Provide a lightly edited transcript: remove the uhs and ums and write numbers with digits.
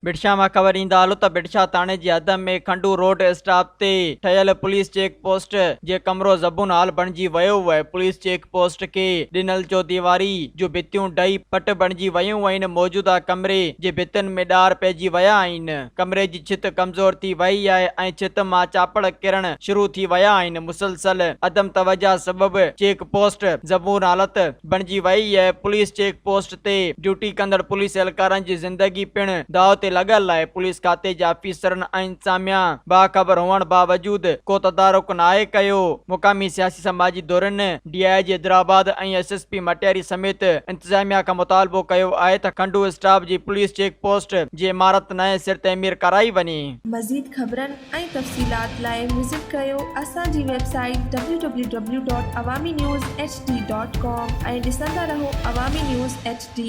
बिड़शा मां ख़बर ईंदा हलो त बिड़शा थाणे जी हद में खंडू रोड स्टॉप ते ठहियल पुलिस चेक पोस्ट जे कमरो ज़बून हाल बणिजी वियो आहे। पुलिस चेक पोस्ट खे ॾिनल चौदीवारी जो भितियूं डही पट बणिजी वियूं आहिनि। मौजूदा कमरे जे भितियुनि में ॾार पइजी विया आहिनि। कमरे जी छित कमज़ोर थी वई आहे ऐं छित मां चापड़ किरण शुरू थी विया आहिनि। मुसलसल अदम तवजा सबबि चेक पोस्ट ज़बून हालत बणिजी वई आहे। पुलिस चेक पोस्ट ते ड्यूटी कंदड़ पुलिस एहलकारनि जी ज़िंदगी पिण दाव ते लॻल आहे। पुलिस खाते जा अफीसरनि ऐं इंतज़ामिया बाख़बर हुअण बावजूद को तदारुक नाहे कयो। मुक़ामी सियासी समाजी धुरनि DIG हैदराबाद ऐं SSP मटियारी समेत इंतज़ामिया खां मुतालबो कयो आहे त खंडू स्टाफ जी पुलिस चेक पोस्ट जी इमारत नए सिर तइमीर कराई वञे। मज़ीद ख़बरनि ऐं तफ़सीलात लाइ विज़िट कयो असांजी वेबसाइट www.awamiNewsHD.com ऐं ॾिसंदा रहो अवामी न्यूज़ HD।